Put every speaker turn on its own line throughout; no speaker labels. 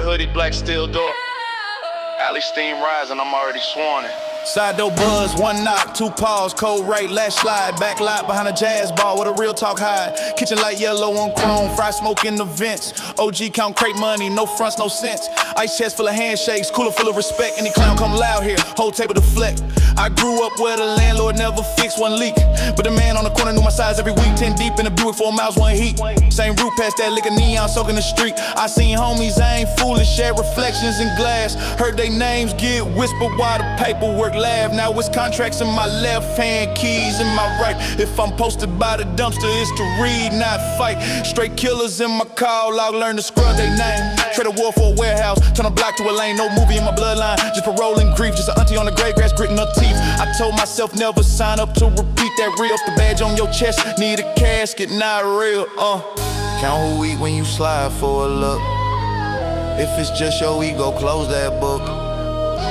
hoodie, black steel door. Alley steam rising, I'm already swarming.
Side door buzz, one knock, two paws, cold right, last slide, back lot behind a jazz ball with a real talk high. Kitchen light yellow on chrome, fried smoke in the vents. OG count crate money, no fronts, no cents. Ice chest full of handshakes, cooler full of respect. Any clown come loud here, whole table deflect. I grew up where the landlord never fixed one leak, but the man on the corner knew my size every week. 10 deep in the Buick, 4 miles, one heat. Same route past that liquor neon soaking the street. I seen homies, I ain't foolish, share reflections in glass. Heard they names get whispered while the paperwork laugh. Now it's contracts in my left hand, keys in my right. If I'm posted by the dumpster, it's to read, not fight. Straight killers in my call log, learn to scrub they name. Trade a war for a warehouse, turn a block to a lane. No movie in my bloodline, just paroling grief. Just an auntie on the gray grass, gritting her teeth. I told myself never sign up to repeat that real. If the badge on your chest need a casket, not real. Count who eat when you slide for a look. If it's just your ego, close that book.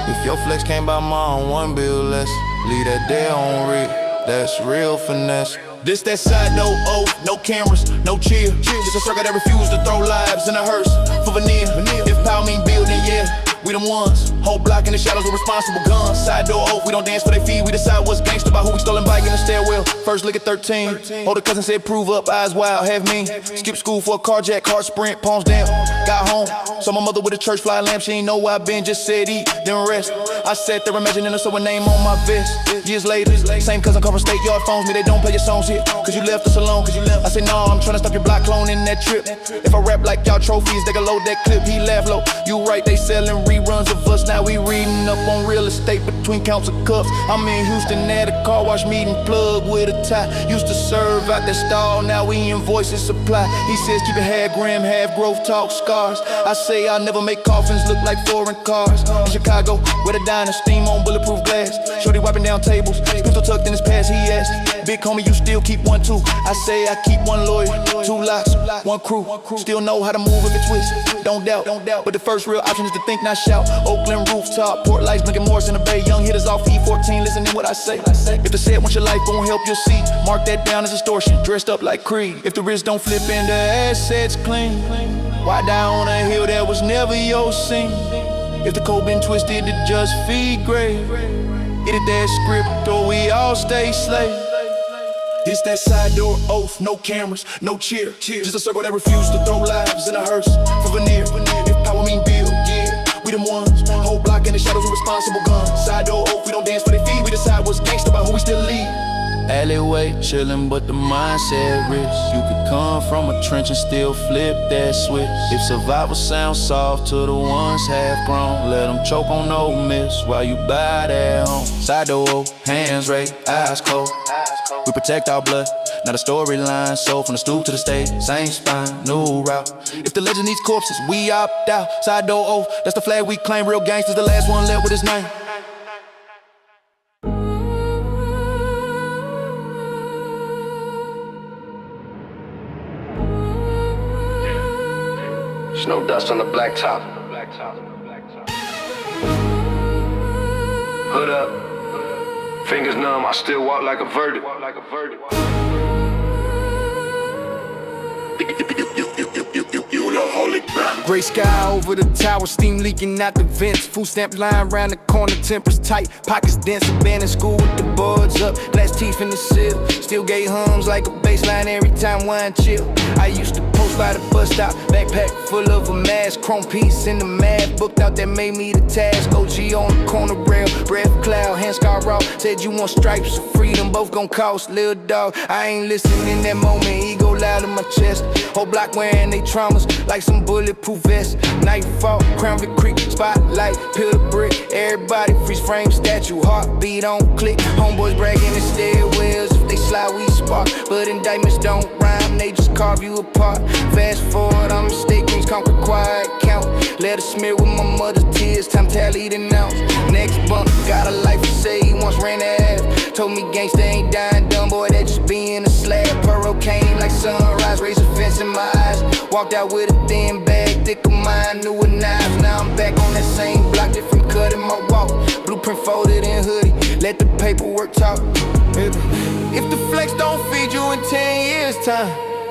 If your flex came by mine, one bill less. Leave that there on red, that's real finesse. This that side, no oath, no cameras, no cheer. Just a circle that refuse to throw lives in a hearse for veneer. If power mean building, yeah, we them ones. Whole block in the shadows with responsible guns. Side door oath, we don't dance for they feed. We decide what's gangster by who we stolen bike in the stairwell. First lick at 13. Older cousin said prove up, eyes wild, have me. Skip school for a carjack, heart sprint, palms down. Got home, saw my mother with a church fly lamp. She ain't know where I been, just said eat, then rest. I sat there imagining her so a name on my vest. Years later, same cousin come from state yard phones me. They don't play your songs here, cause you left us alone. I say no, I'm tryna stop your block cloning that trip. If I rap like y'all trophies, they can load that clip. He laugh low, you right, they selling reruns of us. Now we reading up on real estate between counts of cups. I'm in Houston at a car wash meeting, plug with a tie. Used to serve out that stall, now we invoices supply. He says keep it half grim, half growth, talk scars. I say I'll never make coffins look like foreign cars. In Chicago, where the diner, steam on bulletproof glass. Shorty wiping down tables, pistol tucked in his pants. He asked, big homie, you still keep one too? I say I keep one lawyer, 2 locks, 1 crew. Still know how to move if it twists, don't doubt. But the first real option is to think, not shout. Oakland rooftop, port lights, blinking Morris in the bay. Young hitters off E14, listening what I say. If the set wants your life won't help, you'll see. Mark that down as extortion, dressed up like Creed. If the wrist don't flip into assets clean, why die on a hill that was never your scene? If the code been twisted to just feed grave, edit that script or we all stay slaves. This that side door oath, no cameras, no cheer. Just a circle that refused to throw lives in a hearse for veneer. If power mean build, yeah, we them ones. Whole block in the shadows with responsible guns. Side door oath, we don't dance for they feed. We decide what's gangsta about who we still lead. Alleyway, chillin', but the mindset risk. You could come from a trench and still flip that switch. If survival sounds soft to the ones half grown, let them choke on no miss while you buy that home. Side door, hands raised, eyes closed. We protect our blood, not a storyline. So from the stoop to the stage, same spine, new route. If the legend needs corpses, we opt out. Side door oath, that's the flag we claim. Real gangsters, the last one left with his name.
There's no dust on the blacktop. Hood up, fingers numb, I still walk like a verdict.
Gray sky over the tower, steam leaking out the vents. Food stamp line round the corner, tempers tight, pockets dense. Abandoned school with the buds up, glass teeth in the sill. Still gay hums like a baseline every time wine chill. I used to post by the bus stop, backpack full of a mask, chrome piece in the math, booked out that made me the task. OG on the corner rail, breath cloud, hand scar raw. Said you want stripes or freedom, both gon' cost, little dog. I ain't listening in that moment, ego loud in my chest. Whole block wearing they traumas like some bulletproof vest. Nightfall, Crown Vic Creek, spotlight, peel the brick. Everybody freeze frame statue, heartbeat on click. Homeboys bragging in stairwells, if they slide we spark. But indictments don't rhyme, they just carve you apart. Fast forward, I'm mistaken, conquer quiet count. Let her smear with my mother's tears, time tally the ounce. Next bump, got a life to say, once ran a half. Told me gangsta ain't dying dumb, boy, that just being a slab. Pearl came like sunrise, raised a fence in my eyes. Walked out with a thin bag, thick of mine, new with knives. Now I'm back on that same block, different cut in my walk. Blueprint folded in hoodie, let the paperwork talk. If the flex don't feed you in 10 years time,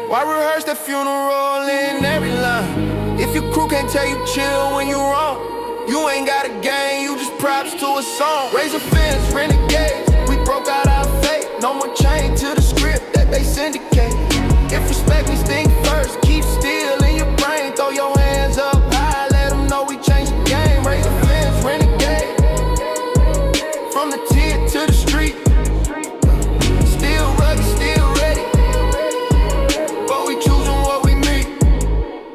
why rehearse that funeral in every line? If your crew can't tell you chill when you wrong, you ain't got a gang, you just props to a song. Raise a fence, renegades, we broke out our fate. No more chain to the script that they syndicate. If respect means think first, keep still in your brain. Throw your hands up high, let them know we changed the game. Raise a fence, renegade, from the tier to the street. Still rugged, still ready, but we choosing what we meet.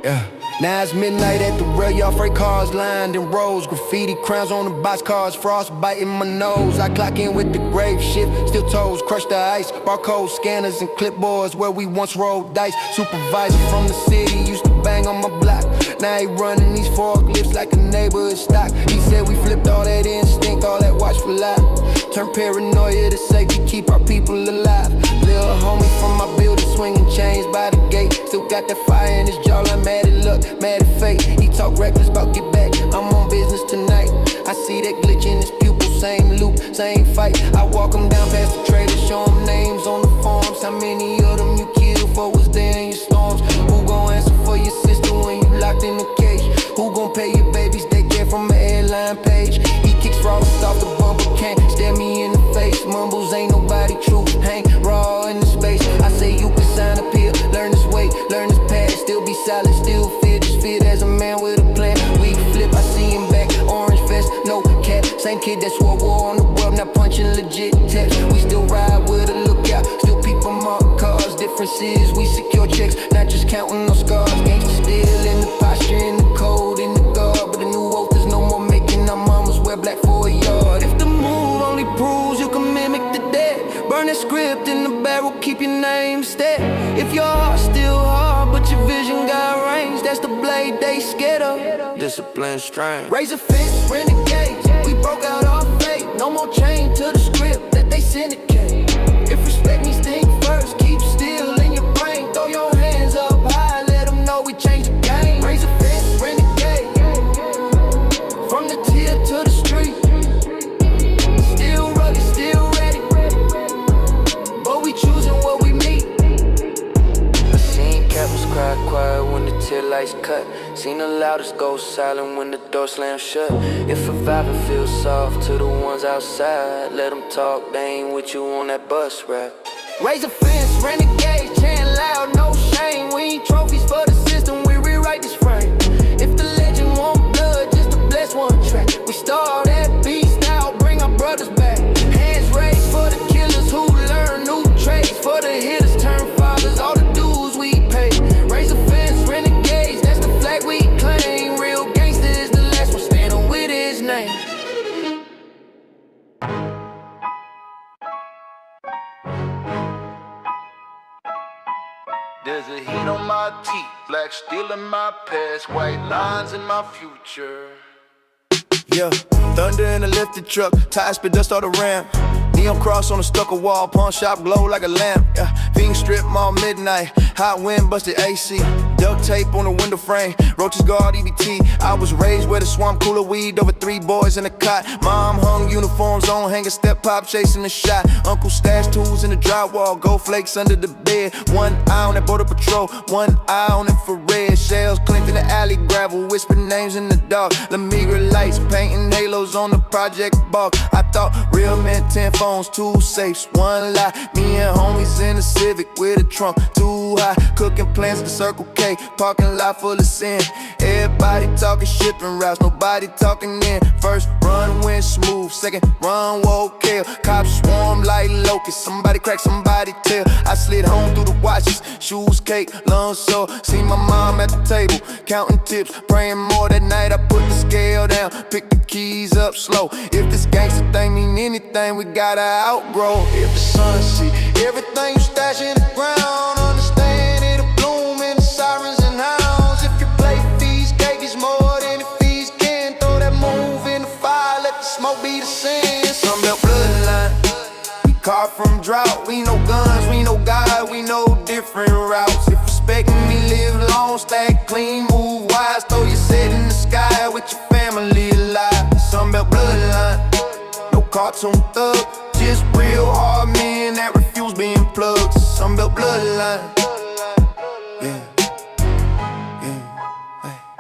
Yeah. Now it's midnight at the rail yard, freight cars lined in rows. Graffiti crowns on the boxcars, frost biting my nose. I clock in with the grave shift, still toes, crush the ice. Barcode scanners and clipboards where we once rolled dice. Supervisor from the city used to bang on my block. Now he running these forklifts like a neighborhood stock. He said we flipped all that instinct, all that watchful life. Turn paranoia to safety, keep our people alive. Little homie from my building swinging chains by the gate. Still got that fire in his jaw, I'm mad at luck, mad at fate. He talk reckless about get back, I'm on business tonight. I see that glitch in his pupil, same loop, same fight. I walk him down past the trailer, show him names on the forms. How many of them you killed for was there in your storms? Who gon' answer for your sister when you locked in the cage? Who gon' pay your baby's daycare from an airline page? He kicks frost off the bumper, can't stare me in the face. Mumbles ain't nobody true, hang raw in the space. I say you can sign a pill, learn this weight, learn this path. Still be solid, still fit, just fit as a man with a plan. We flip, I see him back, orange vest, no cap. Same kid that swore war on the world, not punching legit text. We still ride with a lookout, still people mark cars. Difference is we secure checks, not just counting no scars. Gangsta still in the posture, in the code, in the guard. But the new oath is no more making our mamas wear black for a yard. If the move only proves you can mimic the dead, burn that script in the barrel, keep your name steady. If your heart's still hard, but your vision got range, that's the blade they scared of. Discipline strain. Raise a fence, renegades, we broke out our fate. No more chain to the script that they syndicate. If respect means think first, keep still in your brain. Throw your hands up high, let them know we changed the game. Raise a fence, renegade, from the tier to the street. Still rugged, still ready, but we choosing what we meet. I seen captains cry quiet when the tail lights cut. Seen the loudest go silent when the door slams shut. If a vibe feels soft to the ones outside, let them talk, they ain't with you on that bus ride. Raise a fence, renegade, chant loud, no shame. We ain't trophies for the system, we rewrite this frame. If the legend want blood, just to bless one track. We start that beast now, bring our brothers back. Hands raised for the killers who learn new trades. For the hitters, turn fathers, all the dues we pay. Raise a fence, renegades, that's the flag we claim. Real gangsta is the last one standing with his name.
There's a heat on my teeth, black steel in my past, white lines in my future. Yeah, thunder in a lifted truck, tires spit dust all the ramp. Neon cross on a stucco wall, pawn shop glow like a lamp. Yeah, Pink strip mall midnight, hot wind busted AC. Duct tape on the window frame, roaches guard EBT. I was raised where the swamp cooler weed over 3 boys in a cot. Mom hung uniforms on, hanging step pop chasing the shot. Uncle stashed tools in the drywall, gold flakes under the bed. 1 eye on that border patrol, 1 eye on infrared. Shells clinked in the alley, gravel, whispering names in the dark. La Migra lights, painting halos on the project bulk. I thought real men, 10 phones, 2 safes, 1 lie. Me and homies in the Civic with a trunk too high. Cooking plans at the Circle K, parking lot full of sin. Everybody talking shipping routes, nobody talking in. First run went smooth, second run woke kill. Cops swarm like locusts, somebody crack somebody tail. I slid home through the watches, shoes cake, lungs sore. See my mom at the table, counting tips, praying more. That night I put the scale down, pick the keys up slow. If this gangsta thing mean anything, we gotta outgrow. If the sun see everything you stash in the ground, understand it'll bloom in the sirens and hounds. If you play fees, cake is more than the fees can. Throw that move in the fire, let the smoke be the sin. Some built bloodline, we carved from drought. We know guns, we know God, we know different routes. If respecting me, live long, stack clean, move wise. Throw your set in the sky with your family alive. Some built bloodline, no cartoon thug, just real hard men that refuse being plugged. Some built bloodline. Yeah, yeah, hey.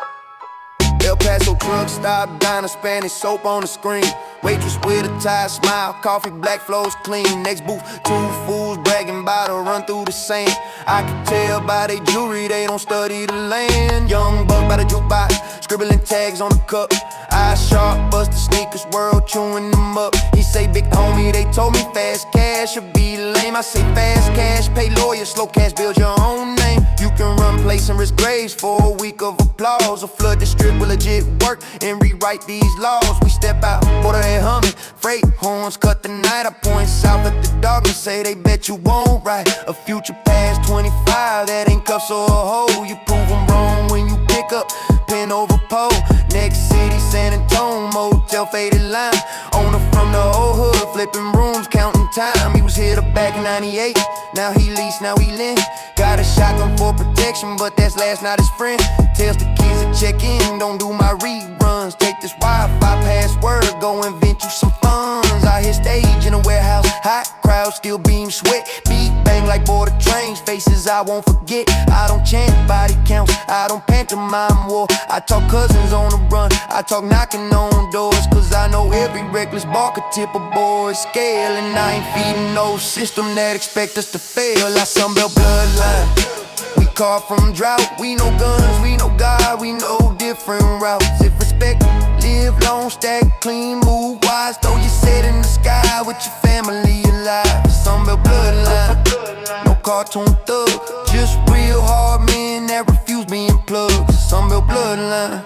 Paso truck stop, diner, Spanish soap on the screen. Waitress with a tired smile, coffee, black flows clean. Next booth, two fools bragging about to run through the sand. I can tell by their jewelry they don't study the land. Young buck by the jukebox, scribbling tags on the cup. Eyes sharp, bust the sneakers, world chewing them up. He say, big homie, they told me fast cash should be lame. I say fast cash, pay lawyers, slow cash, build your own name. You can run place and risk graves for a week of applause, or flood the strip with legit work and rewrite these laws. We step out, borderhead humming, freight horns cut the night. I point south at the dog and say they bet you won't ride a future past 25 that ain't cuffs or a hoe. You prove them wrong when you pick up pen over pole. Next city, San Antonio, motel faded line. Owner from the old hood, flipping rooms, counting time. He was here to back in 98, now he leased, now he lend. Got a shotgun for protection, but that's last night his friend. Tells the kids to check in, don't do my reruns. Take this Wi-Fi password, go invent you some funds. I hit stage in a warehouse, hot crowd, still beam sweat. Beat bang like border trains, faces I won't forget. I don't chant body counts, I don't pantomime war. I talk cousins on the run, I talk knocking on doors. Cause I know every reckless ball could tip a boy's scale. And I ain't feeding no system that expect us to fail. I Sunbelt bloodline, we call from drought. We know guns, we know God, we know different routes. If respect, live long, stack clean, move wise. Throw your set in the sky with your family alive. Sunbelt bloodline, no cartoon thug, just real hard men that refuse being plugged. Sunbelt bloodline.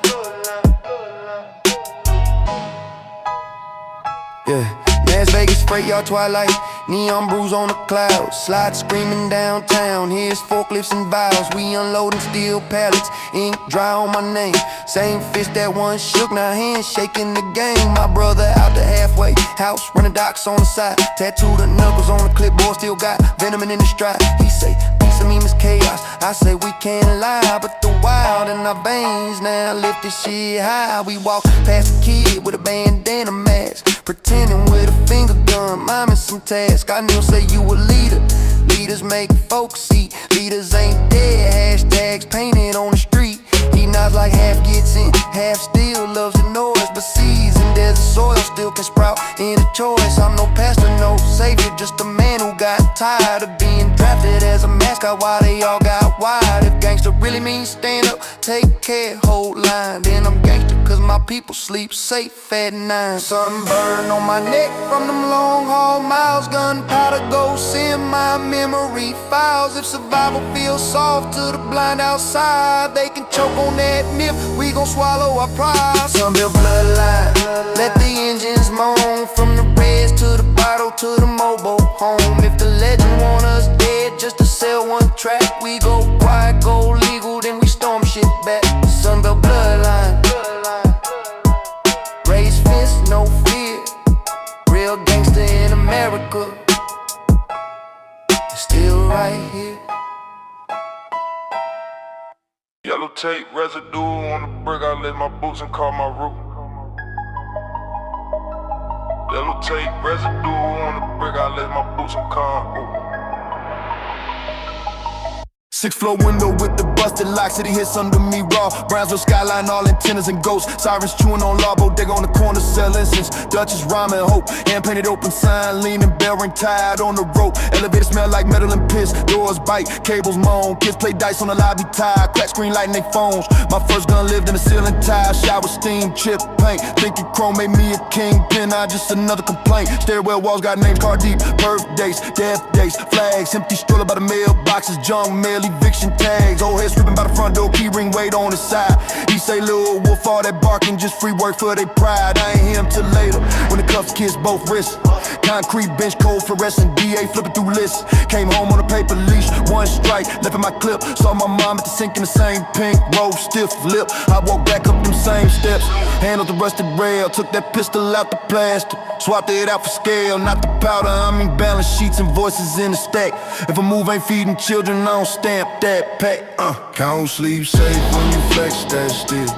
Yeah, Las Vegas freight yard twilight, neon brews on the clouds. Slide screaming downtown, here's forklifts and vials. We unloading steel pallets, ink dry on my name. Same fist that once shook, now hands shaking the game. My brother out the halfway house, running docks on the side. Tattooed the knuckles on the clipboard, still got venom in his stride. He say, piece of me is chaos, I say we can't lie. But the wild in our veins now lift this shit high. We walk past a kid with a bandana mask, pretending with a finger gun, miming some task. I knew say you a leader, leaders make folks see. Leaders ain't dead, hashtags painted on the street. He nods like half gets in, half still loves the noise. But seasoned as the soil still can sprout in a choice. I'm no pastor, no savior, just a man who got tired of being drafted as a mascot while they all got wild. If gangsta really means stand up, take care, hold line, then I'm gangsta cause my people sleep safe at night. Sunburn on my neck from them long haul miles. Gunpowder ghosts in my memory files. If survival feels soft to the blind outside, they can choke on that myth, we gon' swallow our pride. Sunbelt bloodline, let the engines moan. From the reds to the bottle to the mobile home. If the legend want us dead just to sell one track, we go quiet, go legal, then we storm shit back. Sunbelt bloodline, raise fist, no fear. Real gangster in America, still right here.
Yellow tape residue on the brick, I lay my boots and call my root. Yellow tape residue on the brick, I lay my boots and call my root.
6th floor window with the busted lock, city hits under me raw. Brownsville skyline, all antennas and ghosts. Sirens chewing on law, bodega on the corner, sell incense. Dutchess rhyming hope, hand painted open sign, leaning, bell ring tied on the rope. Elevator smell like metal and piss, doors bite, cables moan. Kids play dice on the lobby tire, crack screen light in they phones. My first gun lived in a ceiling tile, shower steam, chip paint. Thinking chrome made me a kingpin, I just another complaint. Stairwell walls got names, car deep, birthdays, death dates, flags. Empty stroller by the mailboxes, junk mail, eviction tags. Old head sweeping by the front door, key ring weight on his side. He say, Lil Wolf, all that barking, just free work for they pride. I ain't hear him till later, when the cuffs kiss both wrists. Concrete bench, cold fluorescent, DA flipping through lists. Came home on a paper leash, one strike, left in my clip. Saw my mom at the sink in the same pink robe, stiff lip. I walked back up them same steps, handled the rusted rail, took that pistol out the plastic, swapped it out for scale, not the powder. I mean balance sheets and voices in the stack. If a move ain't feeding children, I don't stamp that pack.
Count sleep safe when you flex that steel.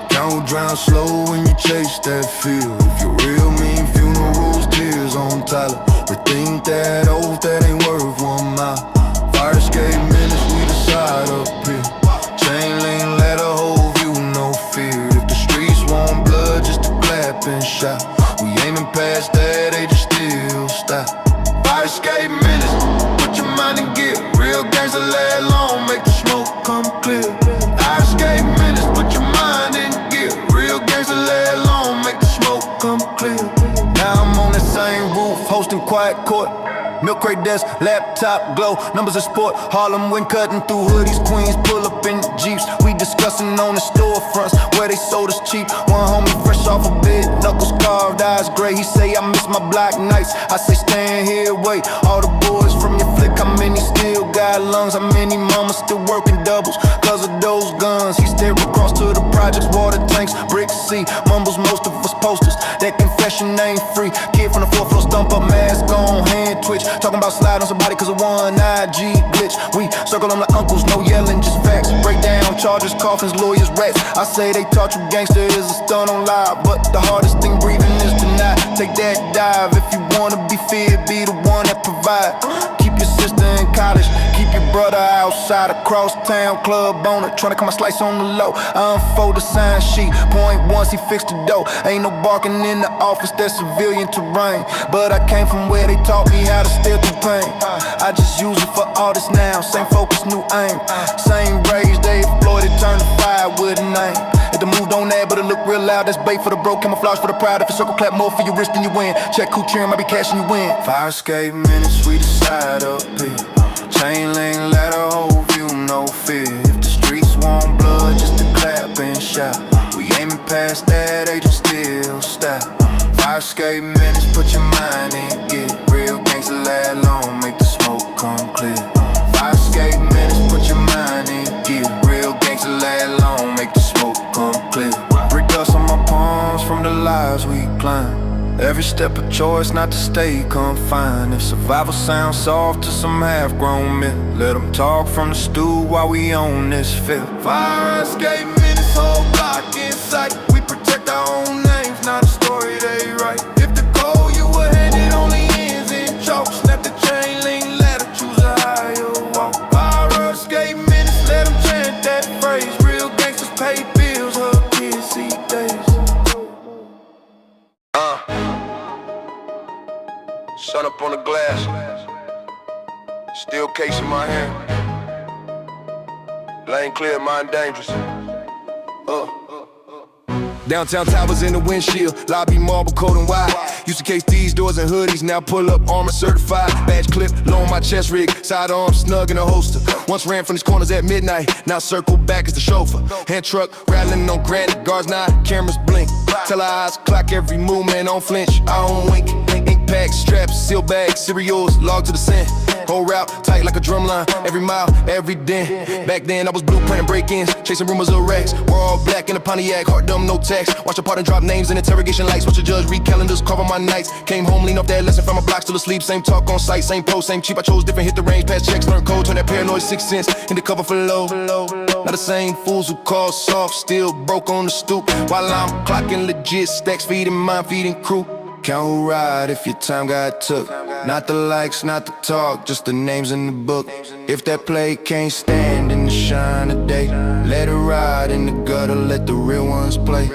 Count drown slow when you chase that feel. If you real mean funerals, tears on Tyler. Rethink that oath, that ain't worth 1 mile. Fire escape minutes, we decide up here. Chain link, let a whole view, no fear. If the streets want shot. We aiming past that, they just still stop. Fire escape minutes, put your mind in gear. Real gangsta lay long, make the smoke come clear. Fire escape minutes, put your mind in gear. Real gangsta lay long, make the smoke come clear. Now I'm on the same roof, hosting quiet court. Milk crate desk, laptop, glow, numbers of sport. Harlem when cutting through hoodies, queens pull up in the Jeeps. We discussing on the storefronts where they sold us cheap. One homie fresh off a bed, knuckles carved, eyes gray. He say I miss my black nights. I say stand here, wait. All the boys from your flick, how many still got lungs? How many mamas still working doubles? Cause of those guns. He stared across to the projects, water tanks, brick C. Mumbles most of us posters. That confession ain't free. Kid from the fourth floor, stump up, mask on, hand twitch. Talking about slide on somebody cause of one IG glitch. We circle them like uncles, no yelling, just facts. Break down charges, coffins, lawyers, rats. I say they taught you gangster is a stunt on live, but the hardest thing breathing is to not take that dive. If you wanna be feared, be the one that provide. Keep your sister in college, keep your brother outside. Across town, club owner, tryna cut my slice on the low. I unfold the sign sheet, point once he fixed the dough. Ain't no barking in the office, that's civilian terrain. But I came from where they taught me how to steal through pain. I just use it for all this now, same focus, new aim. Same rage, they exploited, turn to fire with a name. If the move don't add, but it look real loud, that's bait for the broke, camouflage for the proud. If a circle clap more for your wrist than you win. Check who cheering, might be cashing you in. Fire escape minutes, we decide up here. Chain link, ladder, whole view, no fear. If the streets want blood, just a clap and shout. We aiming past that, they just still stop. Fire escape minutes, put your mind in gear. Real gangsta lay long, make the smoke come clear. Fire escape minutes, put your mind in gear. Real gangsta lay long, make the smoke come clear. Brick dust on my palms from the lives we climb. Every step a choice not to stay confined. If survival sounds soft to some half-grown men, let them talk from the stool while we on this field. Fire escape minutes, whole block in sight. We protect our own names, not a story they write. If the goal you were handed only ends in chalk, snap the chain link ladder, choose a higher walk. Fire escape minutes, let them chant that phrase. Real gangsters pay bills, hug kids, see days.
Sun up on the glass, steel case in my hand. Lane clear, mind dangerous.
Downtown towers in the windshield, lobby marble coat and wide. Used to case these doors and hoodies, now pull up armor certified. Badge clip, low on my chest rig, sidearm snug in a holster. Once ran from these corners at midnight, now circle back as the chauffeur. Hand truck, rattling on granite, guards nod, cameras blink. Tell our eyes, clock every movement on flinch. I don't wink, ink packs, straps, seal bags, cereals, log to the sand. Whole route, tight like a drum line, every mile, every dent. Back then I was blueprinting break-ins, chasing rumors of wrecks. We're all black in a Pontiac, heart dumb, no tax. Watch a part and drop names in interrogation lights. Watch a judge read calendars, carve on my nights. Came home, lean off that lesson from my block, still asleep. Same talk on site, same post, same cheap. I chose different, hit the range, pass checks, learn code, turn that paranoid 6 cents into cover for low. Not the same fools who call soft, still broke on the stoop. While I'm clocking legit, stacks feeding mind, feeding crew.
Count who ride if your time got took. Not the likes, not the talk, just the names in the book. If that play can't stand in the shine of day, let it ride in the gutter, let the real ones play.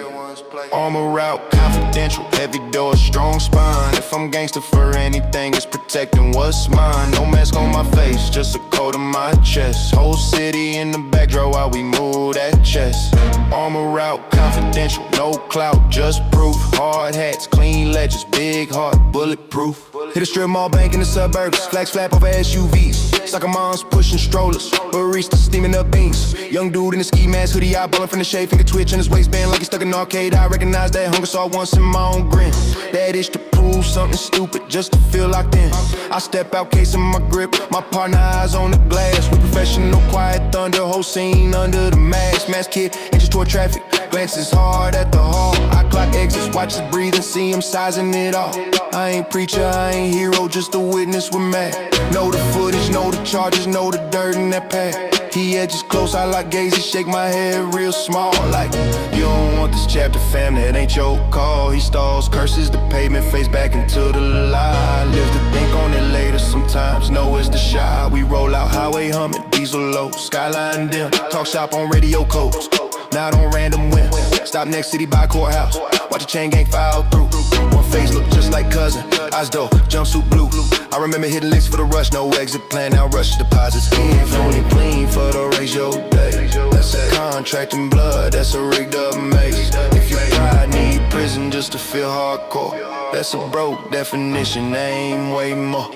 Armor out, confidential, heavy door, strong spine. If I'm gangster for anything, it's protecting what's mine. No mask on my face, just a coat on my chest. Whole city in the backdrop while we move that chest. Armor out, confidential, no clout, just proof. Hard hats, clean ledges, big heart, bulletproof. Hit a strip mall bank in the suburbs, flags flap over SUVs. Soccer moms pushing strollers, baristas steaming up beans. Young dude in a ski mask, hoodie eyeballing from the shade, finger twitch in his waistband like he's stuck in an arcade. I recognize that hunger, saw once in my own grin. That itch to prove something stupid, just to feel locked in. I step out, casing my grip, my partner eyes on the glass. We professional, quiet thunder, whole scene under the mask. Mask kid, inches toward traffic, glances hard at the hall. I clock exits, watch his breathing, see him sizing it off. I ain't preacher, I ain't hero, just a witness with Matt. Know the footage, know the charges, know the dirt in that pack. He edges close, I like gaze, he shake my head real small. Like, you don't want this chapter, fam, that ain't your call. He stalls, curses the pavement, face back into the lie. Lives to think on it later, sometimes know it's the shy. We roll out highway humming, diesel low, skyline dim. Talk shop on radio codes, not on random whim. Stop next city by courthouse. watch a chain gang file through. One face look just like cousin, eyes dope, jumpsuit blue. I remember hitting licks for the rush, no exit plan, now rush deposits in. Only clean for the ratio day. That's a contract in blood, that's a rigged up maze. If you pride need prison just to feel hardcore, that's a broke definition, aim way more.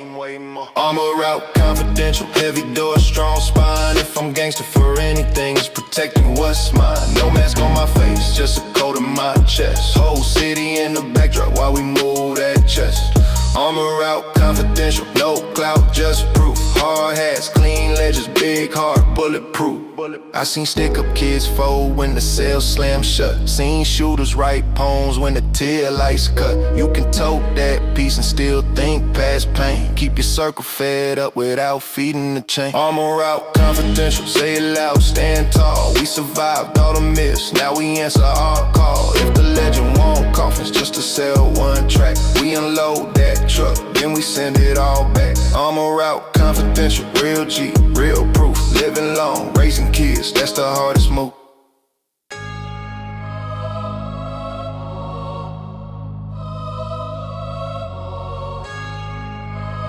Armor out, confidential, heavy door, strong spine. If I'm gangster for anything, it's protecting what's mine. No mask on my face, just a coat on my chest. Whole city in the backdrop while we move that chest. Armor out, confidential, no clout, just proof. Hard hats, clean ledges, big heart, bulletproof. I seen stick-up kids fold when the cell slam shut. Seen shooters write poems when the tail lights cut. You can tote that piece and still think past pain. Keep your circle fed up without feeding the chain. Armor out, confidential, say it loud, stand tall. We survived all the myths, now we answer our call. If the legend want coffins just to sell one track, we unload that truck, then we send it all back. Armor out, confidential, real G, real proof. Living long, raising kids, that's the hardest move.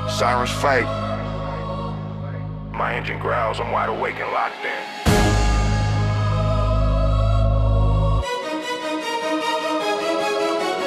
Sirens fight. My engine growls, I'm wide awake and locked in.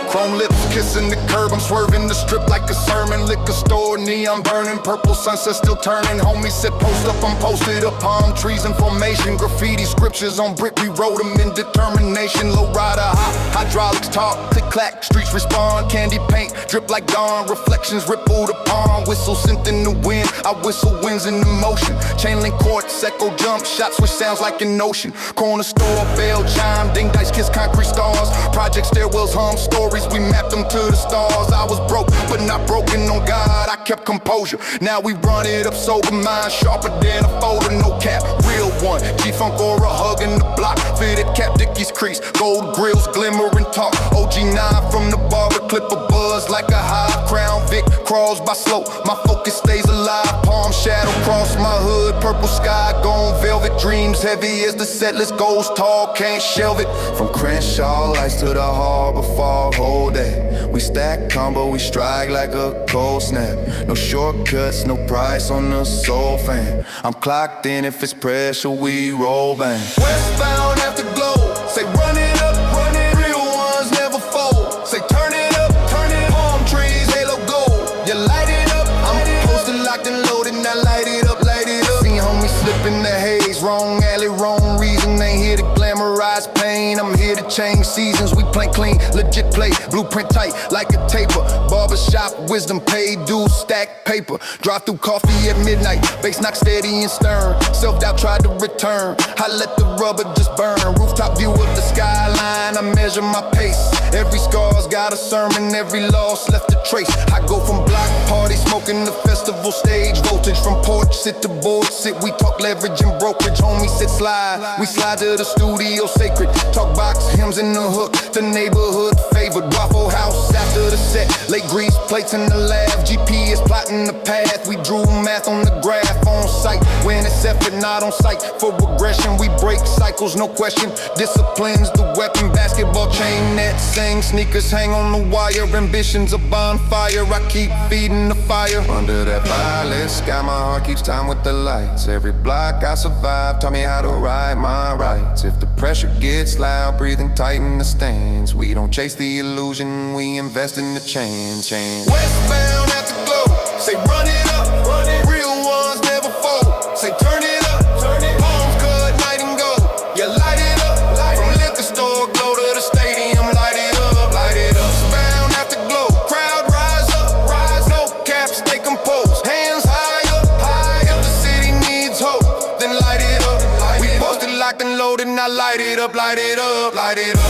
Chrome lips kissing the curb, I'm swerving the strip like a sermon. Liquor store, neon burning, purple sunset still turning. Homie said post up, I'm posted up. Palm trees in formation, graffiti scriptures on brick, we wrote them in determination. Low rider, hot, hydraulics talk, click clack, streets respond. Candy paint, drip like dawn, reflections ripple the palm. Whistle sent in the wind, I whistle winds in the motion. Chain link courts, echo jump shots, which sounds like an ocean. Corner store, bell chime, ding dice, kiss concrete stars. Project stairwells, hum stories, we mapped them to the stars. I was broke, but not broken on God, I kept composure. Now we run it up, sober mind, sharper than a folder, no cap, real one. G-Funk or a hug in the block, fitted cap, Dickies crease, gold grills, glimmering talk. OG9 from the barber, clip a buzz like a high crown. Vic crawls by slow, my focus stays alive. Palm shadow cross my hood, purple sky, gone velvet. Dreams heavy as the set list goes tall, can't shelve it. From Crenshaw lights to the harbor fog, hold that. We stack combo, we strike like a cold snap. No shortcuts, no price on the soul fan. I'm clocked in, if it's pressure, we roll bang. Westbound after glow, say run it up, run it. Real ones never fold, say turn it up, turn it. Palm trees, halo gold, you light it up. I'm posted, locked and loaded, now light it up, light it up. See homies slip in the haze, wrong alley, wrong reason. Ain't here to glamorize pain, I'm here to change seasons. We play clean, legit play, blueprint tight like a taper. Barbershop, wisdom paid, dues, stack paper. Drive through coffee at midnight, bass knock steady and stern. Self-doubt tried to return, I let the rubber just burn. Rooftop view of the skyline, I measure my pace. Every scar's got a sermon, every loss left a trace. I go from block party, smoking the festival stage. Voltage from porch, sit to board, sit. We talk leverage and brokerage, homie sit slide. We slide to the studio sacred. Talk box, hymns in the hook, the neighborhood favored. Waffle House after the set, late grease plates in the lab. GPS plotting the path, we drew math on the graph. On site, when it's effort, not on sight. For regression, we break cycles, no question. Discipline's the weapon, basketball chain net. Sing sneakers hang on the wire, ambition's a bonfire. I keep feeding the fire. Under that violet sky, my heart keeps time with the lights. Every block I survive taught me how to ride my rights. If the pressure gets loud, breathing tight in the stands. We don't chase the illusion, we invest in the change. Westbound at the glow, say run it up, run it. Real ones never fold, say turn it up, turn it. Palms cut, night and go, you light it up, light from liquor store, glow to the stadium, light it up, light it up. Westbound at the glow, crowd rise up, rise, no cap, stay composed, hands high up, high up. The city needs hope, then light it up. We posted, locked and loaded, now light it up, light it up, light it up.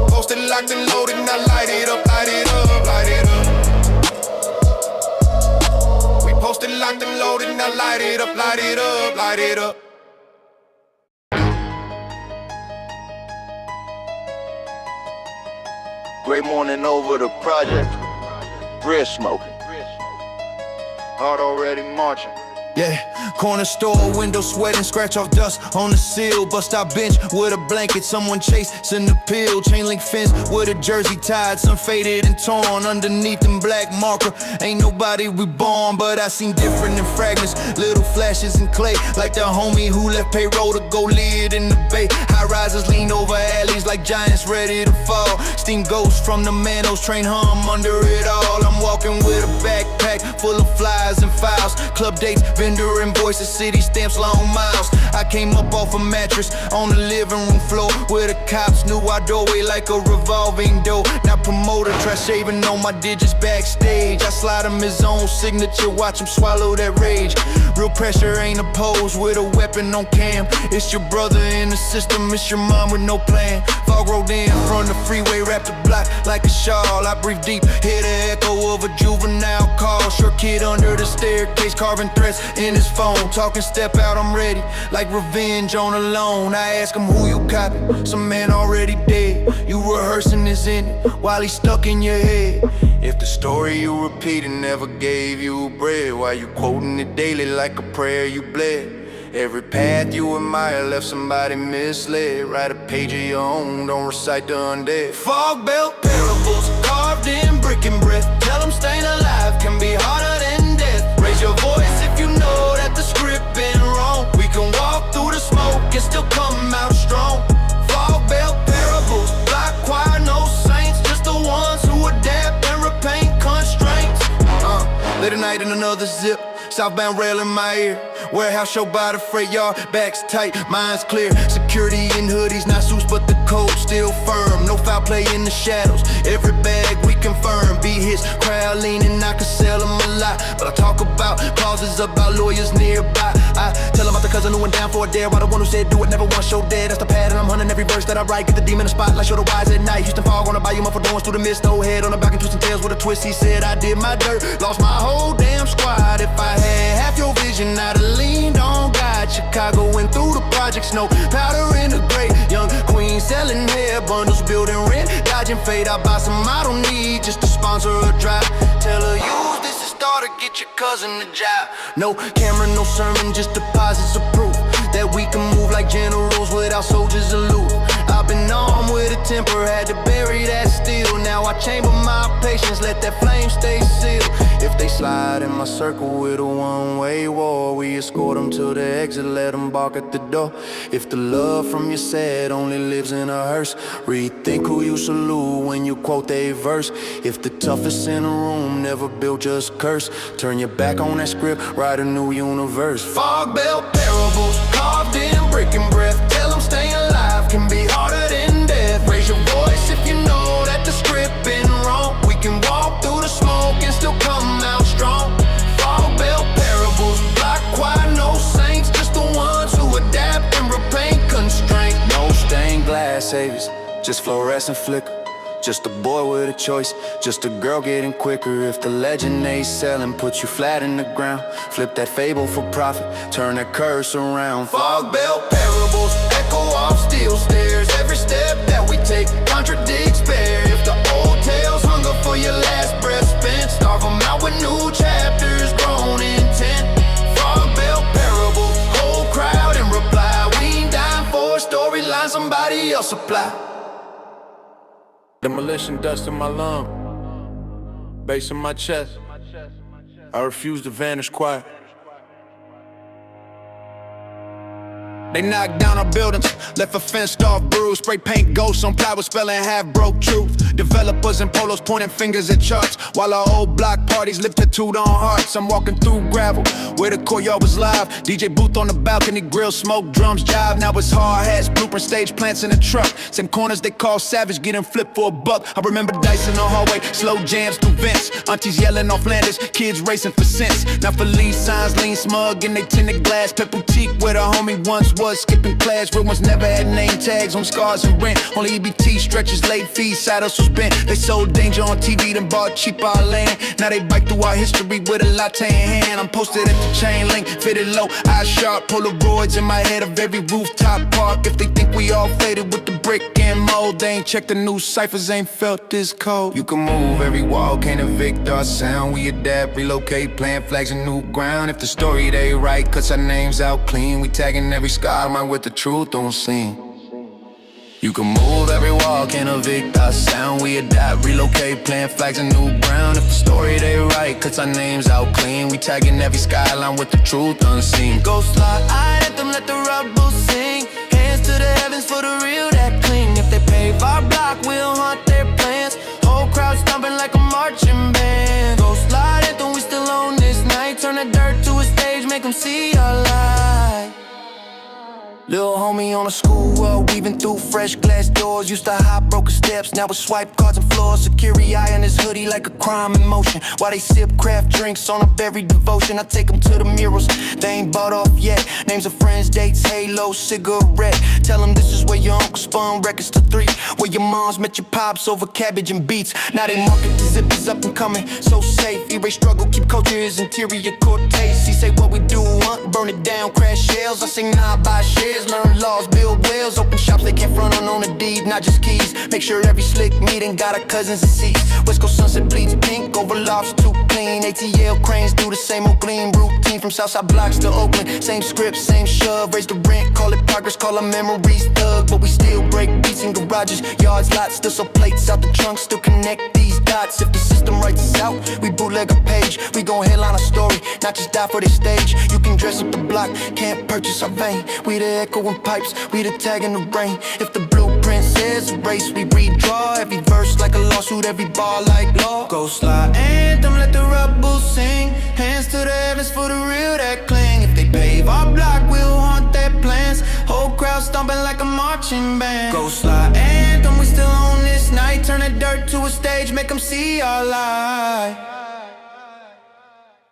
Posted, locked and loaded, now light it up, light it up, light it up. We posted, locked and loaded, now light it up, light it up, light it up.
Great morning over the project. Bread smoking. Heart already marching.
Yeah, corner store, window sweating, scratch off dust on the sill. Bust out bench with a blanket, someone chasing the pill. Chain link fence with a jersey tied, some faded and torn. Underneath them black marker, ain't nobody reborn. But I seen different in fragments, little flashes in clay. Like the homie who left payroll to go live in the bay. High rises lean over alleys like giants ready to fall. Steam ghosts from the manos, train hum under it all. I'm walking with a backpack full of flies and files. Club dates, vendor invoices, city stamps, long miles. I came up off a mattress on the living room floor where the cops knew our doorway like a revolving door. Now promoter try shaving on my digits backstage. I slide him his own signature, watch him swallow that rage. Real pressure ain't opposed with a weapon on cam. It's your brother in the system, it's your mom with no plan. Fog rolled in from the freeway, wrapped the block like a shawl. I breathe deep, hear the echo of a juvenile call. Short kid under the staircase, carving threats in his phone. Talking step out, I'm ready, like revenge on a loan. I ask him who you copy, some man already dead. You rehearsing this in it while he's stuck in your head. If the story you repeating never gave you bread, why you quoting it daily like a prayer you bled? Every path you admire left somebody misled. Write a page of your own, don't recite the undead. Fog belt parables carved in brick and breath. Tell them staying alive can be harder than death. Raise your voice if you know that the script been wrong. We can walk through the smoke and still come out strong. Fog belt parables, black choir, no saints, just the ones who adapt and repaint constraints. Late at night in another zip, southbound rail in my ear. Warehouse show by the freight yard, backs tight, minds clear. Security in hoodies, not suits, but the code still firm. No foul play in the shadows, every bag we confirm. Beat hits, crowd leaning, I could sell them a lot. But I talk about clauses about lawyers nearby. I tell about the cousin who went down for a dare, while the one who said do it never once showed dead. That's the pattern, I'm hunting every verse that I write. Get the demon in the spotlight, show the wise at night. Houston fog on the bayou, my for doors through the mist. No head on the back and twisting tails with a twist. He said I did my dirt, lost my whole damn squad. If I had half your vision, I'd have leaned on God. Chicago went through the projects, no powder in the grate. Young queen selling hair bundles, building rent, dodging fate. I buy some I don't need just to sponsor a drive. Tell her use this to start to get your cousin a job. No camera, no sermon, just deposits of proof that we can move like generals without soldiers aloof. I've been armed with a temper, had to bury that steel. Now I chamber my patience, let that flame stay sealed. If they slide in my circle with a one-way war, we escort them to the exit, let them bark at the door. If the love from your set only lives in a hearse, rethink who you salute when you quote a verse. If the toughest in the room never built, just curse. Turn your back on that script, write a new universe. Fog belt parables, carved in brick and breath. Tell them staying alive can be harder than death. Raise your voice if you know that the script been wrong. We can walk through the smoke and still come out strong. Fog belt parables, black choir, no saints, just the ones who adapt and repaint constraint. No stained glass saviors, just fluorescent flicker. Just a boy with a choice, just a girl getting quicker. If the legend ain't selling, put you flat in the ground. Flip that fable for profit, turn that curse around. Fog belt parables, echo off steel stairs. Every step that we take contradicts bear. If the old tales hunger for your last breath spent, starve them out with new chapters grown intent. Fog belt parables, whole crowd in reply. We ain't dying for a storyline somebody else supply.
Demolition dust in my lung, bass in my chest. I refuse to vanish quiet.
They knocked down our buildings, left a fenced off bruise. Spray paint ghosts on plywood, spelling half broke truth. Developers and polos pointing fingers at charts, while our old block parties live tattooed on hearts. I'm walking through gravel where the courtyard was live. DJ booth on the balcony, grill, smoke, drums, jive. Now it's hard hats, blueprint stage plants in a truck. Same corners they call savage, getting flipped for a buck. I remember dice in the hallway, slow jams through vents. Aunties yelling on Flanders, kids racing for cents. Now for lead signs, lean smug in they tinted glass. Pep boutique where the homie once was, skipping class. Real ones never had name tags on scars and rent. Only EBT stretches, late fees, side hustles, spent. They sold danger on TV, then bought cheap our land. Now they bike through our history with a latte in hand. I'm posted at the chain link, fitted low, eyes sharp, Polaroids in my head of every rooftop park. If they think we all faded with the brick and mold, they ain't checked the new ciphers, ain't felt this cold.
You can move every wall, can't evict our sound. We adapt, relocate, plant flags in new ground. If the story they right, cuts our names out clean. We tagging every skyline with the truth on scene. You can move every wall, can't evict our sound. We adapt, relocate, plant flags in new ground. If the story they right, cuts our names out clean. We tagging every skyline with the truth unseen.
Go slide, anthem, let the rebels sing. Hands to the heavens for the real that cling. If they pave our block, we'll haunt their plans. Whole crowd stomping like a marching band. Go slide, anthem, we still on this night. Turn the dirt to a stage, make them see our light.
Little homie on a school wall, weaving through fresh glass doors. Used to hop broken steps, now it's swipe cards and floors. Security eye in his hoodie like a crime in motion. While they sip craft drinks on a berry devotion, I take them to the murals, they ain't bought off yet. Names of friends, dates, halo, cigarette. Tell them this is where your uncle spun records to 3. Where your moms met your pops over cabbage and beets. Now they market the zippers up and coming, so safe. Erase struggle, keep culture his interior cortez. He say what we do, hunt, burn it down, crash shells. I say nah, buy shares. Learn laws, build wells, open shops, they can't front on a deed, not just keys. Make sure every slick meeting got our cousins and seats. West Coast sunset bleeds pink, over lofts too clean. ATL cranes do the same old gleam routine. From Southside blocks to Oakland, same script, same shove. Raise the rent, call it progress, call our memories thug. But we still break beats in garages, yards, lots. Still so plates out the trunk, still connect these dots. If the system writes us out, we bootleg a page. We gon' headline a story, not just die for the stage. You can dress up the block, can't purchase our vein. We the echoing pipes, we the tag in the rain. If the blueprint says erase, we redraw. Every verse like a lawsuit, every bar like law.
Go slide, anthem, let the rebels sing. Hands to the heavens for the real that cling. If they pave our block, we'll haunt their plans. Whole crowd stomping like a marching band. Go slide, anthem, we still on this night. Turn the dirt to a stage, make them see our light.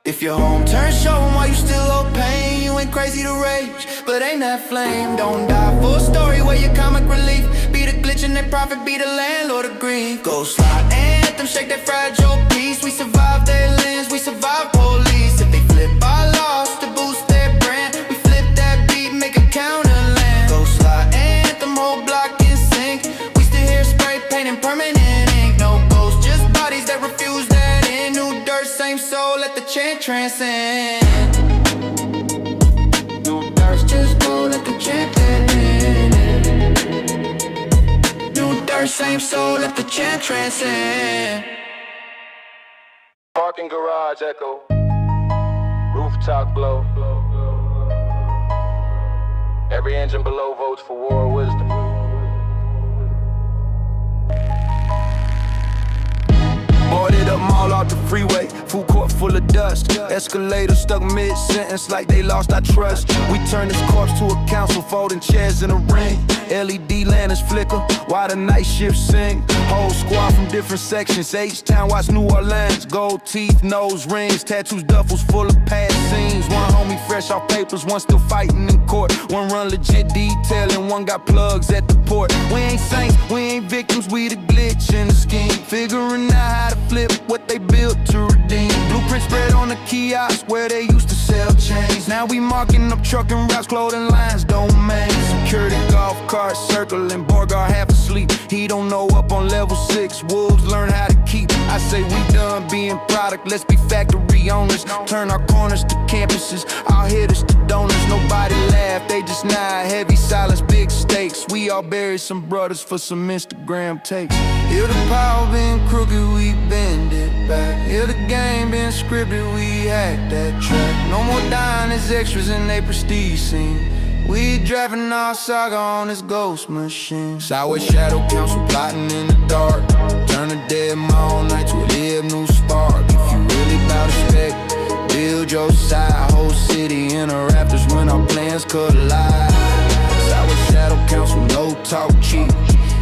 If your home turns show 'em why you still owe pain. You ain't crazy to rage, but ain't that flame. Don't die for a story where your comic relief be the glitch in their profit, be the landlord of grief. Go slide, anthem, shake that fragile peace. We survive their lens, we survive police. If they flip our laws to boost their brand, we flip that beat, make a counterland. Go slide, anthem, whole block in sync. We still hear spray painting permanent ink. No ghosts, just bodies that refuse that in. New dirt, same soul, let the chant transcend. New dirt, just go, let the chant transcend. New dirt, same soul, let the chant transcend.
Parking garage echo, rooftop glow. Every engine below votes for war of wisdom.
Boarded up mall off the freeway, food court full of dust. Escalator stuck mid-sentence like they lost our trust. We turned this corpse to a council, folding chairs in a ring. LED lanterns flicker while the night shift sing. Whole squad from different sections, H-Town, watch New Orleans. Gold teeth, nose rings, tattoos, duffels full of past scenes. One homie fresh off papers, one still fighting in court. One run legit detail and one got plugs at the port. We ain't saints, we ain't victims, we the glitch in the scheme. Figuring out how to flip what they built to redeem. Blueprint spread on the kiosk where they used to sell chains. Now we marking up trucking routes, clothing lines, domain. Security golf cart circling, Borgard half asleep. He don't know up on level 6, wolves learn how to keep. I say we done being product, let's be factory owners. Turn our corners to campuses, our hitters to donors. Nobody laugh, they just nod, heavy silence, big stakes. We all buried some brothers for some Instagram takes. If the power been crooked, we bend it back. If the game been scripted, we hack that track. No more dying as extras in they prestige scene. We driving our saga on this ghost machine. Sour shadow council plotting in the dark. Turn a dead mall night to a live new spark. If you really bout respect, build your side. Whole city in the rafters when our plans collide. Sour shadow council, no talk cheap.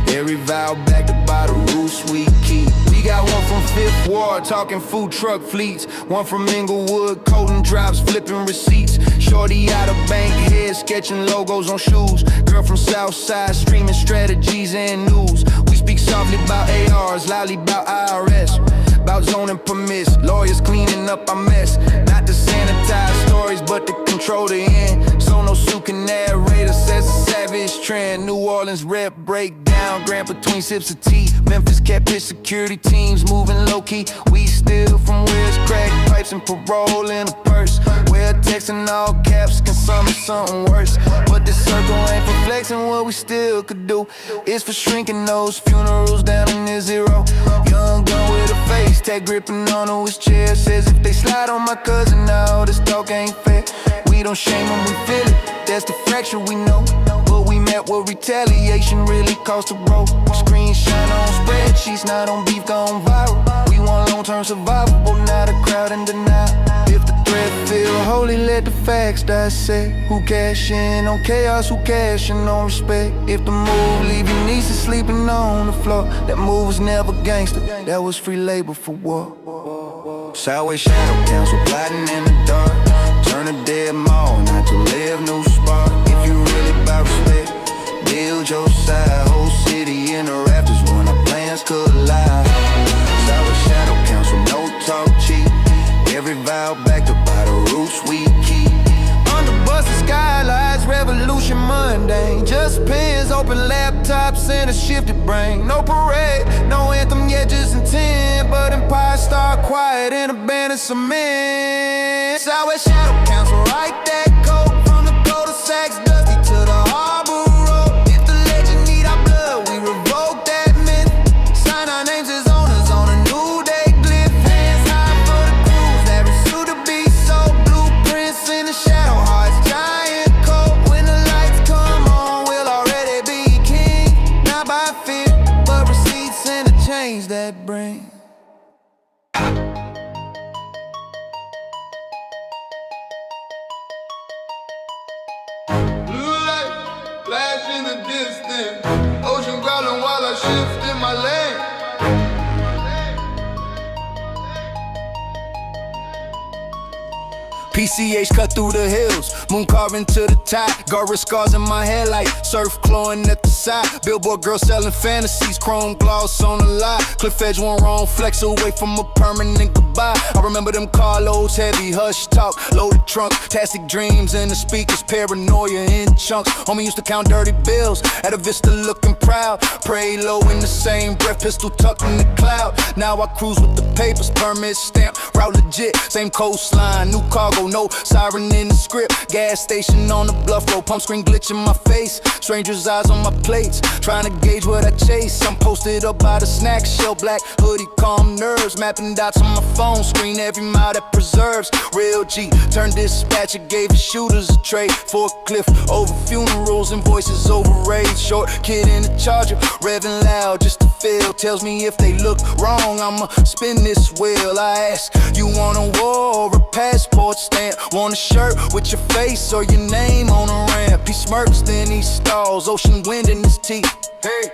Every vow backed by the rules we keep. We got one from Fifth Ward talking food truck fleets. One from Inglewood, coding drops, flipping receipts. Shorty out of Bankhead, sketching logos on shoes. Girl from Southside, streaming strategies and news. We Speak softly about ARs, loudly about IRS. About zoning permits, lawyers cleaning up our mess. Not to sanitize stories, but to control the end. So no suit can narrate us as a savage trend. New Orleans rep breakdown, grant between sips of tea. Memphis kept his security teams moving low-key. We still from where it's crack pipes and parole in a purse. Where text in all caps can summon something worse. But this circle ain't for flexing, what we still could do. It's for shrinking those funerals down in the zero. Young gun with a face tag gripping onto his chair. Says if they slide on my cousin now, this talk ain't fair. We don't shame them, we feel it, that's the fracture we know. But we met with retaliation really cost a row. Screenshot on spreadsheets, not on beef gone viral. We want long-term survival, but not a crowd in denial. If the threat feel holy, let the facts dissect. Who cash in on chaos, who cash in on respect? If the move leave your nieces sleeping on the floor, that move was never gangster, that was free labor for war. Sideways shadow council plotting in the dark. Turn a dead mall, not to live, new spark. If you really about respect, build your side. Whole city in the rafters when our plans collide. Sideways shadow council, no talk cheap. Every vow backed up by the roots we keep. Under busted skylights, revolution mundane. Just pens, open laptops, and a shifted brain. No parade, no anthem yet, just intent. But empire start quiet in abandoned cement. Southwest Shadow Council, write that code from the cul-de-sacs, dusty to the harbor road. If the legend need our blood, we revoke that myth. Sign our names as owners on a new day glyph. Hands high for the crews that pursue the beast. So blueprints in the shadow, hearts giant cold. When the lights come on, we'll already be king. Not by fear, but receipts and the change that bring.
Flash in the distance, ocean growling while I shift in my lane.
PCH cut through the hills, moon carving to the top. Garret scars in my headlight, surf clawing at the side. Billboard girl selling fantasies, chrome gloss on the lot. Cliff edge one wrong, flex away from a permanent goodbye. I remember them carloads, heavy hush talk, loaded trunk, tastic dreams in the speakers, paranoia in chunks. Homie used to count dirty bills at a vista looking proud. Pray low in the same breath, pistol tucked in the cloud. Now I cruise with the papers, permit stamp, route legit, same coastline, new cargo. No siren in the script, gas station on the bluff road, pump screen glitch in my face, strangers' eyes on my plates, trying to gauge what I chase. I'm posted up by the snack shell, black hoodie, calm nerves, mapping dots on my phone screen, every mile that preserves. Real G, turned dispatcher, gave the shooters a trade for a cliff over funerals and voices over rage. Short kid in the Charger, revving loud just to feel, tells me if they look wrong, I'ma spin this wheel. I ask, you want a war or a passport stamp? Want a shirt with your face or your name on a ramp? He smirks, then he stalls, ocean wind in his teeth. Hey,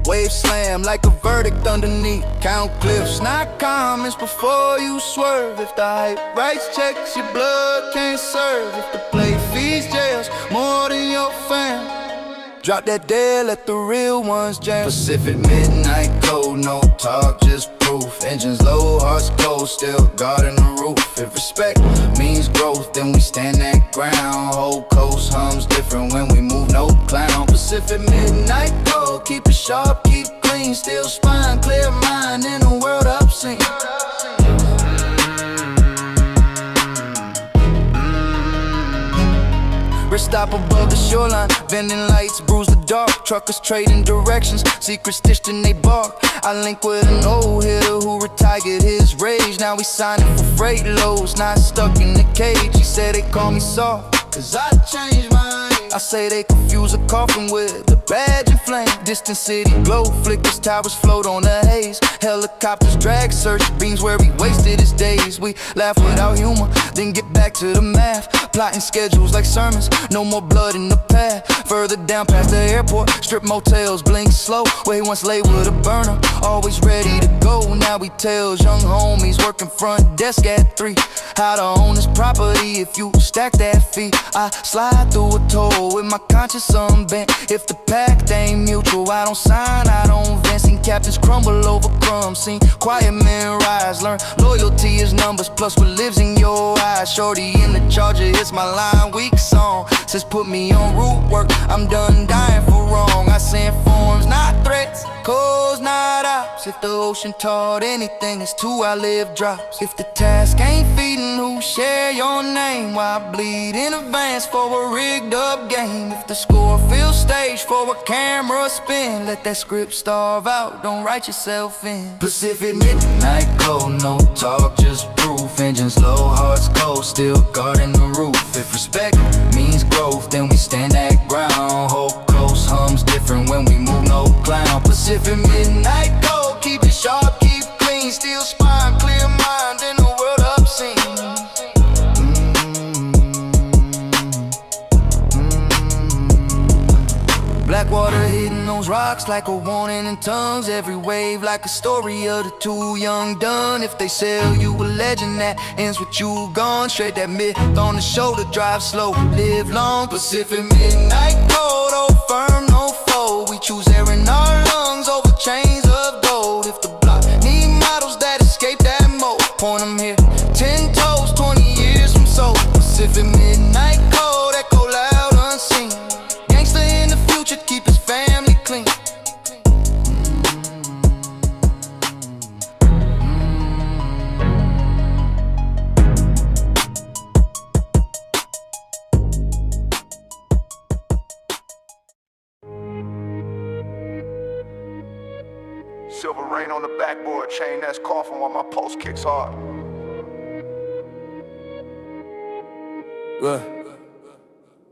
wave slam like a verdict underneath. Count cliffs, not comments before you swerve. If the hype rights checks, your blood can't serve. If the play fees jails more than your fam, drop that dead, let the real ones jam. Pacific midnight cold, no talk, just proof. Engines low, hearts cold, still guarding the roof. If respect means growth, then we stand that ground. Whole coast hums different when we move, no clown. Pacific midnight cold, keep it sharp, keep clean. Still spine, clear mind in a world obscene. Rest stop above the shoreline, vending lights bruise the dark. Truckers trading directions, secret stitched in they bark. I link with an old hitter who retired his rage. Now we signing for freight loads, not stuck in the cage. He said they call me soft, cause I changed my age. I say they confuse a coffin with a badge and flame. Distant city glow, flickers, towers float on the haze. Helicopters drag, search beams where he wasted his days. We laugh without humor, then get back to the math. Plotting schedules like sermons, no more blood in the path. Further down past the airport, strip motels blink slow. Where he once lay with a burner, always ready to go. Now he tells young homies working front desk at 3 how to own his property if you stack that fee. I slide through a toll
roll with my conscience unbent. If the pact ain't mutual, I don't sign, I don't vent. Seen captains crumble over crumbs, seen quiet men rise. Learn loyalty is numbers plus what lives in your eyes. Shorty in the Charger, it's my line, weak song. Says put me on root work, I'm done dying for wrong. I send forms, not threats, codes, not ops. If the ocean taught anything, it's two I live drops. If the task ain't feeding, who share your name? Why bleed in advance for a rigged up game? If the score feels staged for a camera spin, let that script starve out, don't write yourself in. Pacific midnight glow, no talk, just proof. Engines low, hearts cold, still guarding the roof. If respect means growth, then we stand that ground. Hope close, hums different when we move, no clown. Pacific midnight glow, keep it sharp, keep clean. Still spine, clear mind in a world obscene. Blackwater hitting those rocks like a warning in tongues. Every wave like a story of the two young done. If they sell you a legend that ends with you gone, straight that myth on the shoulder, drive slow, live long. Pacific midnight cold, oh firm, no foe. We choose air in our lungs over chains of gold. If the block need models that escape that mold, point them here, 10 toes, 20 years from soul. Pacific midnight cold, echo loud unseen. Gangsta in the future, keep his family clean.
Silver rain on the backboard, chain that's coughing while my pulse kicks hard.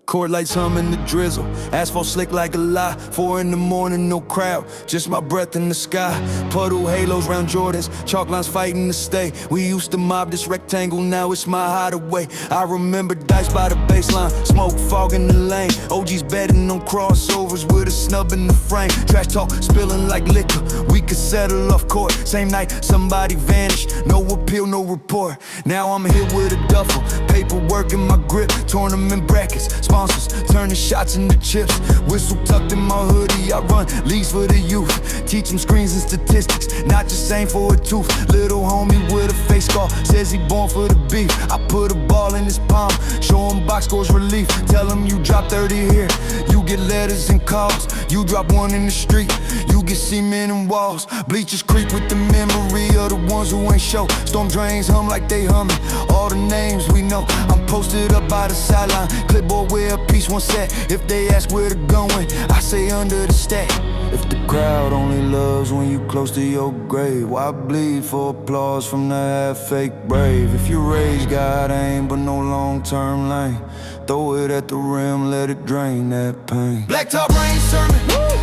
Court lights humming the drizzle, asphalt slick like a lie. 4 in the morning, no crowd, just my breath in the sky. Puddle halos round Jordans, chalk lines fighting to stay. We used to mob this rectangle, now it's my hideaway. I remember dice by the baseline, smoke fog in the lane. OGs betting on crossovers with a snub in the frame. Trash talk spilling like liquor, we could settle off court. Same night, somebody vanished, no appeal, no report. Now I'm here with a duffel, paperwork in my grip, tournament brackets. Sponsors turning shots into chips. Whistle tucked in my hoodie, I run leagues for the youth. Teach them screens and statistics, not just aim for a tooth. Little homie with a face scar says he born for the beef. I put a ball in his palm, show him box scores relief. Tell him you drop 30 here, you get letters and calls. You drop 1 in the street, you get cement and walls. Bleachers creep with the memory of the ones who ain't show. Storm drains hum like they humming, all the names we know. I'm posted up by the sideline, clipboard with a piece, one set. If they ask where to going, I say under the stack. If the crowd only loves when you close to your grave, why bleed for applause from the half-fake brave? If you rage, got aim, but no long-term lane. Throw it at the rim, let it drain that pain.
Blacktop rain sermon,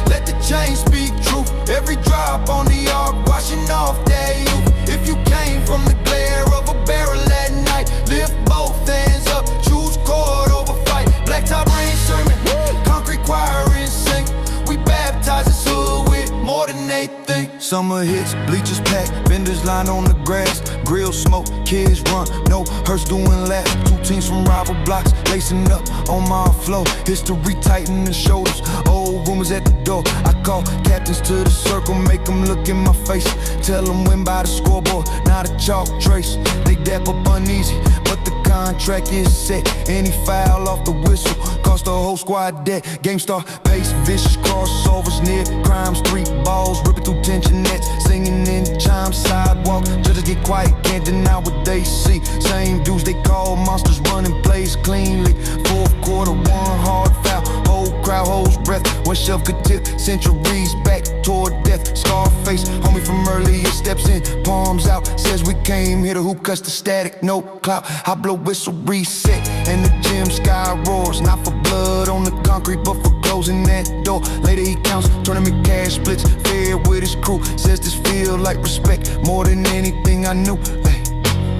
let the chain speak truth. Every drop on the arc, washing off that youth. If you came from the glare of a barrel at night, lift both hands up, choose chord over fight. Blacktop rain sermon, concrete choir in sync. We baptize this hood with more than they think.
Summer hits, bleachers packed, vendors lined on the grass. Grill smoke, kids run, no hearse doing laps. 2 teams from rival blocks, lacing up on my flow. History tighten the shoulders, old rumors at the door. I call captains to the circle, make them look in my face. Tell them win by the scoreboard, not a chalk trace. They dap up uneasy, but the contract is set. Any foul off the whistle, cost the whole squad debt. Game start, pace, vicious crossovers, near crimes, 3 balls, ripping through tension nets. Singing in the chime, sidewalk, judges get quiet, can't deny what they see. Same dudes they call monsters, running plays cleanly. 4th quarter, 1 hard foul, whole crowd holds breath. 1 shelf could tip centuries back toward death. Scarface, homie from earlier steps in, palms out, says we came here to hoop, cuts the static, no clout. I blow whistle, reset, and the gym sky roars. Not for blood on the concrete, but for closing that door. Later he counts, tournament cash splits, fair with his crew. Says this feel like respect, more than anything I knew. Hey.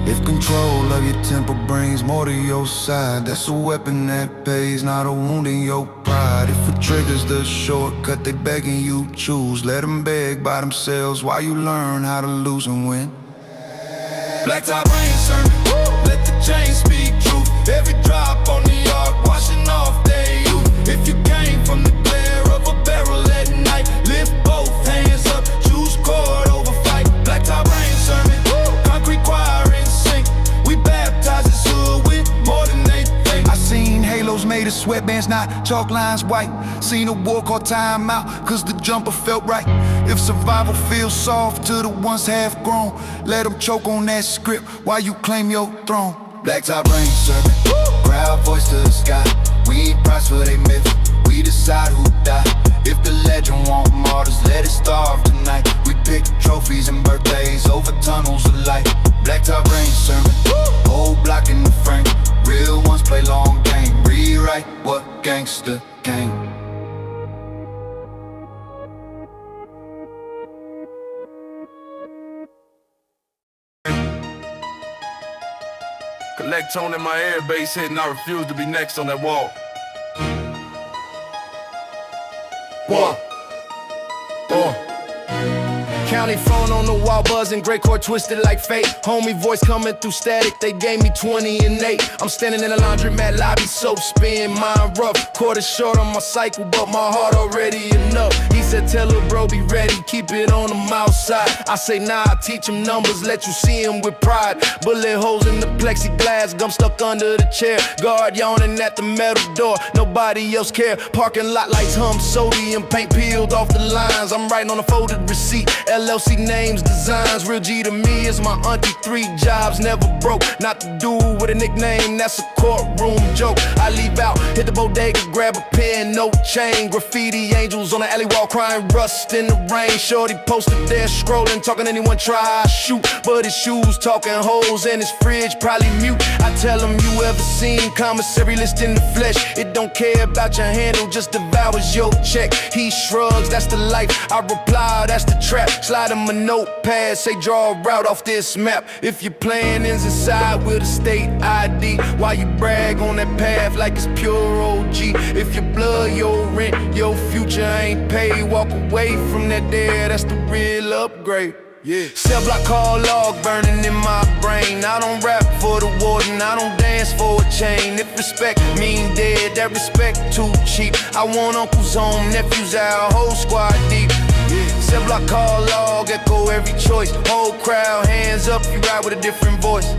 If control of your temper brings more to your side, that's a weapon that pays, not a wound in your pride. If it triggers the shortcut they begging you choose, let them beg by themselves while you learn how to lose and win.
Blacktop rain sermon, let the chain speak truth. Every drop on the arc, washing off their youth.
the sweatbands, not chalk lines white. Seen a war called time out, cause the jumper felt right. If survival feels soft to the ones half grown, let them choke on that script while you claim your throne.
Blacktop rain serving, crowd voice to the sky. We ain't price for they myth, we decide who die. If the legend want martyrs, let it starve tonight. We pick trophies and birthdays over tunnels of light. Blacktop rain sermon, whole block in the frame. Real ones play long game, rewrite what gangsta came.
Collect tone in my air, bass hitting, I refuse to be next on that wall.
County phone on the wall buzzing, gray cord twisted like fate. Homie voice coming through static, they gave me 20 and 8. I'm standing in a laundromat lobby, soap spin, mind rough. Quarter short on my cycle, but my heart already enough. He said tell her bro be ready, keep it on the mouth side. I say nah, I teach him numbers, let you see him with pride. Bullet holes in the plexiglass, gum stuck under the chair. Guard yawning at the metal door, nobody else care. Parking lot lights hum, sodium paint peeled off the lines. I'm writing on a folded receipt, LLC names, designs. Real G to me is my auntie, 3 jobs, never broke. Not the dude with a nickname, that's a courtroom joke. I leave out, hit the bodega, grab a pen, no chain. Graffiti angels on the alley wall crying rust in the rain. Shorty posted there scrolling, talking anyone try shoot. But his shoes talking holes and his fridge probably mute. I tell him you ever seen commissary list in the flesh. It don't care about your handle, just devours your check. He shrugs, that's the life. I reply, that's the trap. Slide him a notepad, say draw a route off this map. If your plan is inside with a state ID, why you brag on that path like it's pure OG? If your blood, your rent, your future ain't paid, walk away from that there, that's the real upgrade. Yeah. Cell block call log burning in my brain. I don't rap for the warden, I don't dance for a chain. If respect mean dead, that respect too cheap. I want uncles home, nephews out, whole squad deep. Cell block call log, echo every choice. Whole crowd, hands up, you ride with a different voice.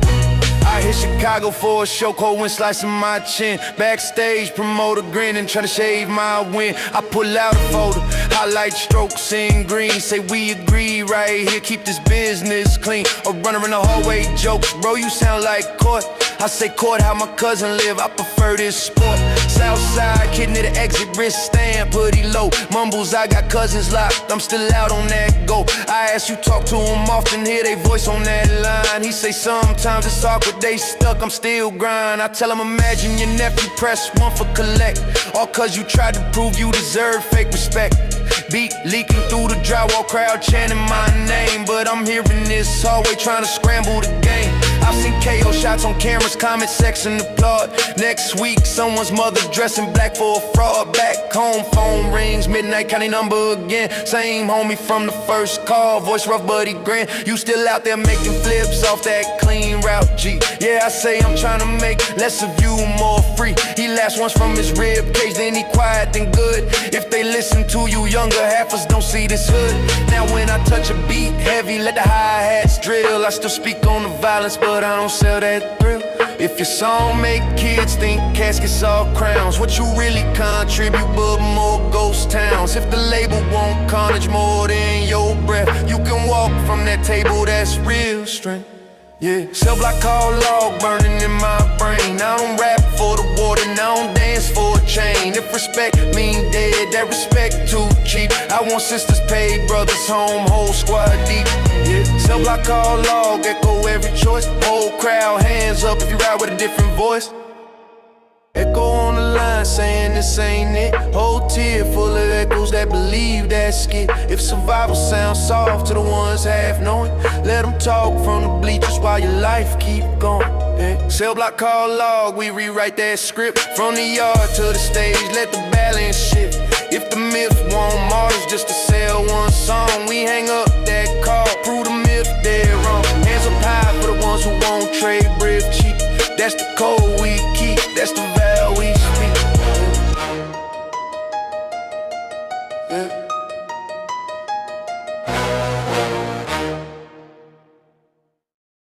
I hit Chicago for a show, cold wind slicing my chin. Backstage, promoter grinning, trying to shave my win. I pull out a photo, highlight strokes in green. Say we agree right here, keep this business clean. A runner in the hallway jokes, bro, you sound like court. I say court, how my cousin live, I prefer this sport. Southside, kid near the exit, wrist stand, putty low. Mumbles, I got cousins locked, I'm still out on that go. I ask you talk to him often, hear they voice on that line. He say sometimes it's awkward, they stuck, I'm still grind. I tell him imagine your nephew press 1 for collect. All cause you tried to prove you deserve fake respect. Beat leaking through the drywall, crowd chanting my name. But I'm here in this hallway trying to scramble the game. I've seen KO shots on cameras, comment section applaud. Next week, someone's mother dressing black for a fraud. Back home, phone rings, midnight county number again. Same homie from the first call, voice rough but he grin. You still out there making flips off that clean route G. Yeah, I say I'm trying to make less of you, more free. He laughs once from his rib cage, then he quiet, then good. If they listen to you younger, half us don't see this hood. Now when I touch a beat heavy, let the hi-hats drill. I still speak on the violence, but I don't sell that thrill. If your song make kids think caskets all crowns, what you really contribute but more ghost towns. If the label want carnage more than your breath, you can walk from that table, that's real strength. Yeah, cell block call log burning in my brain. I don't rap for the warden, I don't dance for a chain. If respect mean dead, that respect too cheap. I want sisters paid, brothers home, whole squad deep. Yeah, cell block call log, echo every choice. Whole crowd, hands up if you ride with a different voice. Echo on the line saying this ain't it. Whole tier full of echoes that believe that skit. If survival sounds soft to the ones half knowing, let them talk from the bleachers while your life keep going. Yeah. Cell block call log, we rewrite that script. From the yard to the stage, let the balance shift. If the myth want martyrs just to sell one song, we hang up that call, prove the myth dead wrong. Hands up high for the ones who won't trade breath cheap. That's the code we keep, that's the